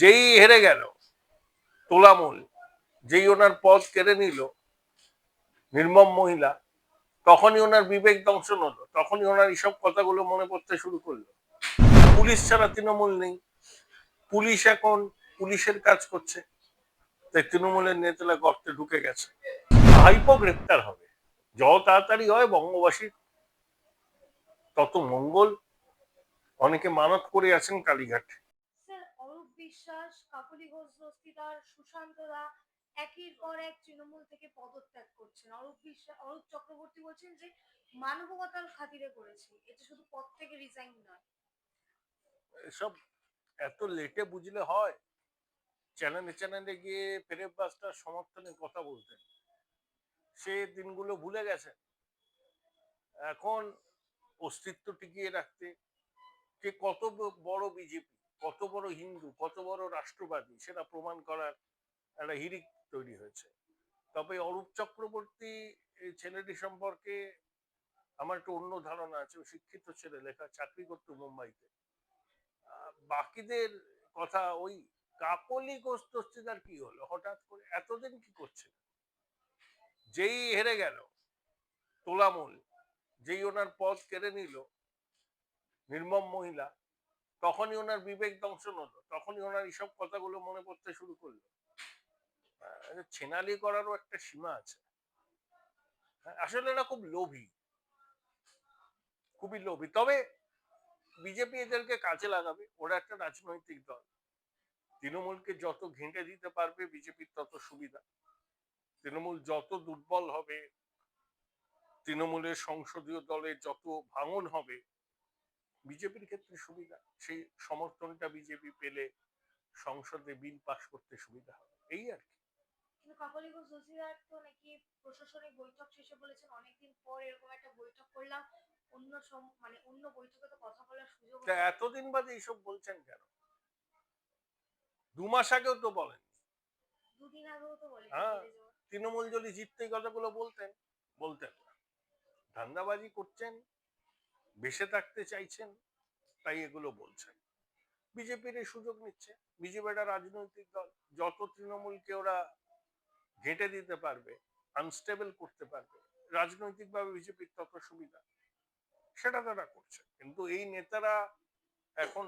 যেই হেরে গেল তোলামূল, যেই ওনার পদ কেড়ে নিল নির্মম মহিলা, তখনই ওনার বিবেক দংশন হলো, তখনই ওনার এইসব কথাগুলো মনে পড়তে শুরু করলো। পুলিশ ছাড়া তৃণমূল নেই, পুলিশ এখন পুলিশের কাজ করছে, তাই তৃণমূলের নেতারা গর্তে ঢুকে গেছে। ভাইপো গ্রেপ্তার হবে, যত তাড়াতাড়ি হয় বঙ্গবাসীর তত মঙ্গল। অনেকে মানত করে আছেন কালীঘাটে। স্যার, অরূপ বিশ্বাস, কাকলি ঘোষ দস্তিদার, সুশান্তরা একের পর এক তৃণমূল থেকে পদত্যাগ করছেন। অরূপ চক্রবর্তী বলছেন যে মানবতার খাতিরে করেছি, এটা শুধু পদ থেকে রিজাইন নয়। এসব এত লেটে বুঝলে হয়? চ্যানেলে চ্যানেলে গিয়ে ফেরেব বাসটার সমর্থনে কথা বলতেন, সে দিনগুলো ভুলে গেছেন। এখন অস্তিত্ব টিকিয়ে রাখতে কে কত বড় বিজেপি, কত বড় হিন্দু, কত বড় রাষ্ট্রবাদী, সেটা প্রমাণ করার একটা হিড়িক তৈরি হয়েছে। তবে অরূপ চক্রবর্তী এই ছেলেটি সম্পর্কে আমার একটু অন্য ধারণা আছে। ও শিক্ষিত ছেলে, লেখা চাকরি করতো মুম্বাইতে। বাকিদের কথা, ওই কাকলি ঘোষ দস্তিদার কি হলো হঠাৎ করে, এতদিন কি করছে? যেই হেরে গেল তোলামূল, যেই ওনার পদ কেড়ে নিল নির্মম মহিলা, তখনই ওনার বিবেক দংশন হলো, তখনই ওনার এইসব কথাগুলো মনে পড়তে শুরু করলো। ছেনালি করারও একটা সীমা আছে। আসলে এরা খুব লোভী, খুবই লোভী। তবে বিজেপি এদেরকে কাজে লাগাবে, ওরা একটা রাজনৈতিক দল। তৃণমূলকে যত ঘেঁটে দিতে পারবে বিজেপির তত সুবিধা। তৃণমূল যত দুর্বল হবে, তৃণমূলের সংসদীয় দলের যত ভাঙন হবে, বিজেপির ক্ষেত্রে সুবিধা। সেই সমর্থনটা বিজেপি পেলে সংসদে বিল পাশ করতে সুবিধা হবে, এই আর কি। কিন্তু কাকলি ঘোষ দস্তিদার তো নাকি প্রশাসনিক বৈঠক শেষে বলেছেন অনেকদিন পর এরকম একটা বৈঠক করলাম, অন্য বৈঠকে তো কথা বলার সুযোগ তা হয়নি। এতদিন বাদে এইসব বলছেন কেন? 2 মাস আগেও তো বলেন। দুদিন আগেও তো বলেনি হ্যাঁ, হেরে যাওয়ার। তৃণমূল যদি জিততে কথাগুলো বলতেন, বলতেন না। ধান্দাবাজি করছেন, বেঁচে থাকতে চাইছেন, তাই এগুলো বলছেন। বিজেপির এই সুযোগ নিচ্ছে। বিজেপি একটা রাজনৈতিক দল, যত তৃণমূলকে ওরা ঘেঁটে দিতে পারবে, আনস্টেবল করতে পারবে, রাজনৈতিক ভাবে বিজেপির তত সুবিধা, সেটা তারা করছে। কিন্তু এই নেতারা এখন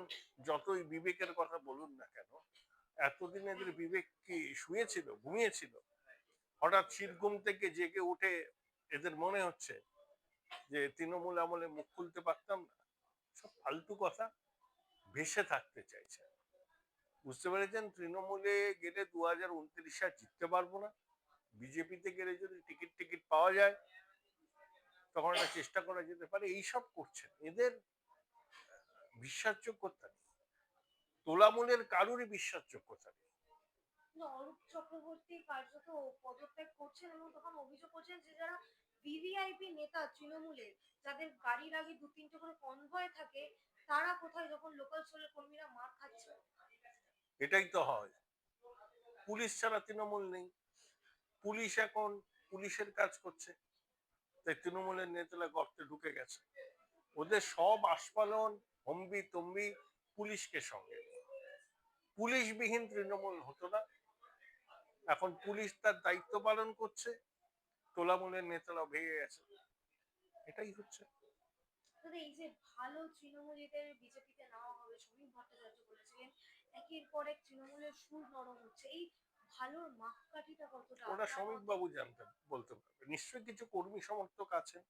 যতই বিবেকের কথা বলুন না কেন, এতদিন এদের বিবেক কি শুয়েছিল, ঘুমিয়েছিল? হঠাৎ শীতঘুম থেকে জেগে উঠে এদের মনে হচ্ছে যে তৃণমূল আমলে মুখ খুলতে পারতাম না। সব ফালতু কথা, ভেসে থাকতে চাইছে। বুঝতে পেরেছেন তৃণমূলে গেলে 2029 সাল জিততে পারবো না, বিজেপিতে গেলে যদি টিকিট টিকিট পাওয়া যায় তখন একটা চেষ্টা করা যেতে পারে। এইসব করছেন, এদের বিশ্বাসযোগ্যতা নেই, তোলামূলের কারুরই বিশ্বাসযোগ্যতা নেই। অরূপ চক্রবর্তী কার্যত পদত্যাগ করছেন এবং তখন অভিযোগ করছেন যে যারা ভিভিআইপি নেতা তৃণমূলের, যাদের গাড়ির আগে দু তিনটে করে কনভয় থাকে, তারা কোথায় যখন লোকাল সোলের কর্মীরা মার খাচ্ছে। এটাই তো হয়, পুলিশ ছাড়া তৃণমূল নেই, পুলিশ এখন পুলিশের কাজ করছে, তাই তৃণমূলের নেতারা গর্তে ঢুকে গেছে। ওদের সব আস্ফালন, হম্বি তম্বি পুলিশকে সঙ্গে। পুলিশবিহীন তৃণমূল হতো না, এখন পুলিশ তার দায়িত্ব পালন করছে, তোলামূলের নেতারা ভেঙে গেছে, এটাই হচ্ছে। এই যে ভালো তৃণমূলীদের বিজেপিতে নেওয়া হবে, সমীপ ভট্টাচার্য বলেছিলেন একের পর এক তৃণমূলের সুর নরম হচ্ছে, এই ভালোর মাপকাঠিটা কতটা ওরা আপনার শ্রমিক মতে? বাবু জানতেন, বলতে পারবে। নিশ্চয়ই কিছু কর্মী সমর্থক আছেন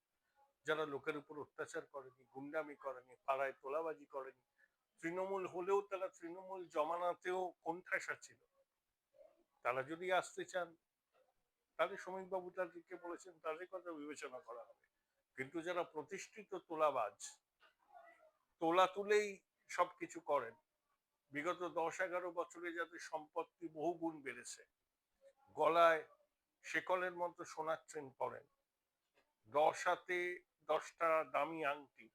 যারা লোকের উপর অত্যাচার করেনি, গুন্ডামি করেনি, পাড়ায় তোলাবাজি করেনি। তৃণমূল হলেও তারা তৃণমূল জমানাতেও কোণঠাসা ছিল। তারা যদি আসতে চান, তাহলে শ্রমিক বাবু তাদেরকে বলেছেন, তাদের কথা বিবেচনা করা হবে। কিন্তু যারা প্রতিষ্ঠিত তোলাবাজ, তোলা তুলেই সবকিছু করেন, বিগত 10-11 বছরে যাদের সম্পত্তি বহু গুণ বেড়েছে, গলায় শেকলের মতো সোনার চেন পরেন, 10 হাতে 10টা দামি আংটি,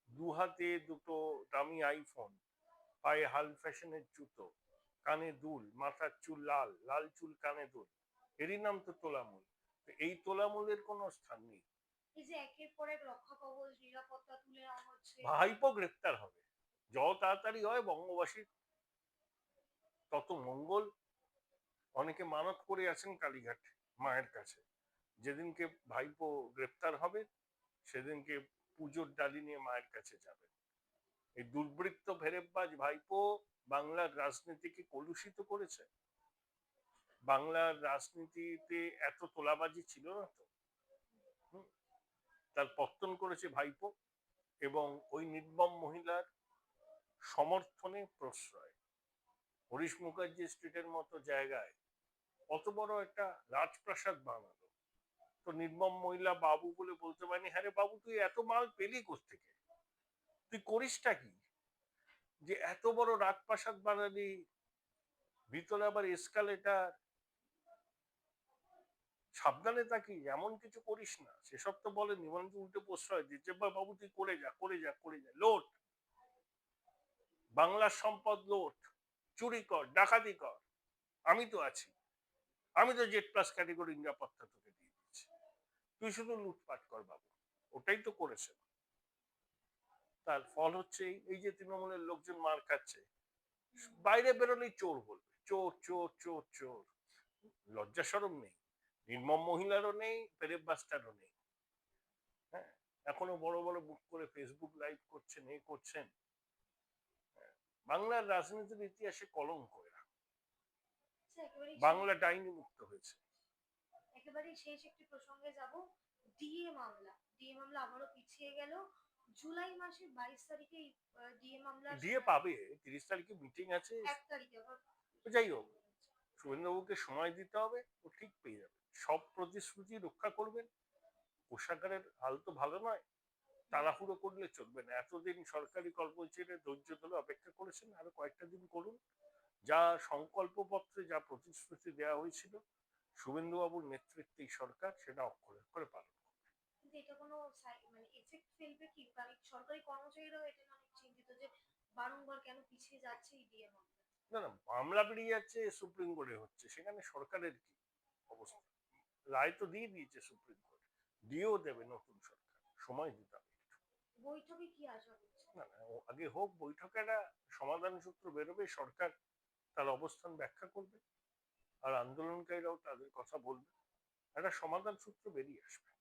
2 হাতে 2টো দামি আইফোন, পায়ে হাল ফ্যাশনের জুতো, কানে দুল, মাথার চুল লাল, লাল চুল কানে দুল, এরই নাম তো তোলামূল। এই তোলামূলের কোনো স্থান নেই। এই যে একের পর এক রক্ষা কবচ নিরাপত্তা তুলে নেওয়া হচ্ছে। ভাইপো গ্রেপ্তার হবে, যত তাড়াতাড়ি হয় বঙ্গবাসীর তত মঙ্গল। অনেকে মানত করে আছেন কালীঘাট মায়ের কাছে, যেদিনকে ভাইপো গ্রেপ্তার হবে সেদিনকে পুজোর ডালি নিয়ে মায়ের কাছে যাবেন। এই দুর্বৃত্ত ভেরেববাজ ভাইপো বাংলার রাজনীতিকে কলুষিত করেছে। বাংলার রাজনীতিতে এত তোলাবাজি ছিল না তো। তার পত্তন করেছে ভাইপো, এবং ওই নির্মম মহিলার সমর্থনে প্রশ্রয়। হরিশ মুখার্জি স্ট্রিটের মতো জায়গায় অত বড় একটা রাজপ্রাসাদ বানালো, তো নির্মম মহিলা বাবু বলে বলতে পারেনি, হ্যাঁ রে বাবু তুই এত মাল পেলি কোত্থেকে, তুই করিসটা কি, যে এত বড় রাজপ্রাসাদ বানালি, ভিতরে আবার এসকালেটার, সাবধানে থাকিস, এমন কিছু করিস না। সেসব তো বলেনি, বরঞ্চ উল্টে প্রশ্রয় দিচ্ছে, বাবু তুই করে যা করে যা করে যা, লোট, বাংলার সম্পদ লোট, চুরি কর, ডাকাতি কর, আমি তো আছি, আমি তো জেড প্লাস ক্যাটেগরি নিরাপত্তা তোকে দিয়ে দিচ্ছি, তুই শুধু লুটপাট কর বাবু। ওটাই তো করেছে। তার ফল হচ্ছে এই যে তৃণমূলের লোকজন মার খাচ্ছে, বাইরে বেরোলেই চোর বলবে, চোর চোর চোর চোর। লজ্জা শরম নেই, নির্মম মহিলারও নেই, পেরেববাসটারও নেই। হ্যাঁ, এখনো বড় বড় বুক করে ফেসবুক লাইভ করছেন, করছেন। বাংলার রাজনীতির ইতিহাসে কলঙ্ক এরা। বাংলা ডাইনি মুক্ত হয়েছে। একেবারে শেষ একটি প্রসঙ্গে যাব, ডিএ মামলা। ডিএ মামলা আবারও পিছিয়ে গেল। জুলাই মাসের 22 তারিখে ডিএ মামলা ডিএ পাবে, 30 তারিখে মিটিং আছে, 1 তারিখে আবার। যাই হোক, শুভেন্দুবাবুকে সময় দিতে হবে, ও ঠিক পেয়ে যাবে। সব প্রতিশ্রুতি রক্ষা করবেন। কোষাগারের হাল তো ভালো নয়, তাড়াহুড়ো করলে চলবে না। এতদিন সরকারি কর্মচারীরা ধৈর্য ধরে অপেক্ষা করেছেন, আরো কয়েকটা দিন করুন। যা সংকল্পপত্রে যা প্রতিশ্রুতি দেওয়া হয়েছিল শুভেন্দুবাবুর নেতৃত্বে এই সরকার সেটা অক্ষরে অক্ষরে পালন করবে। কিন্তু এটা কোনো মানে এফেক্ট ফেলবে কি? মানে সরকারি কর্মচারীরাও এটা নিয়ে অনেক চিন্তিত যে বারংবার কেন পিছিয়ে যাচ্ছে এই ডিএ মামলা। না না, মামলা বেরিয়ে যাচ্ছে সুপ্রিম কোর্টে হচ্ছে, সেখানে সরকারের কি অবস্থা? রায় তো দিয়ে দিয়েছে সুপ্রিম কোর্ট, দিয়েও দেবে নতুন সরকার, সময় দিতে হবে। বৈঠকে কি আশা করছে? না না, আগে হোক বৈঠকে, একটা সমাধান সূত্র বেরোবে, সরকার তার অবস্থান ব্যাখ্যা করবে, আর আন্দোলনকারীরাও তাদের কথা বলবে, একটা সমাধান সূত্র বেরিয়ে আসবে।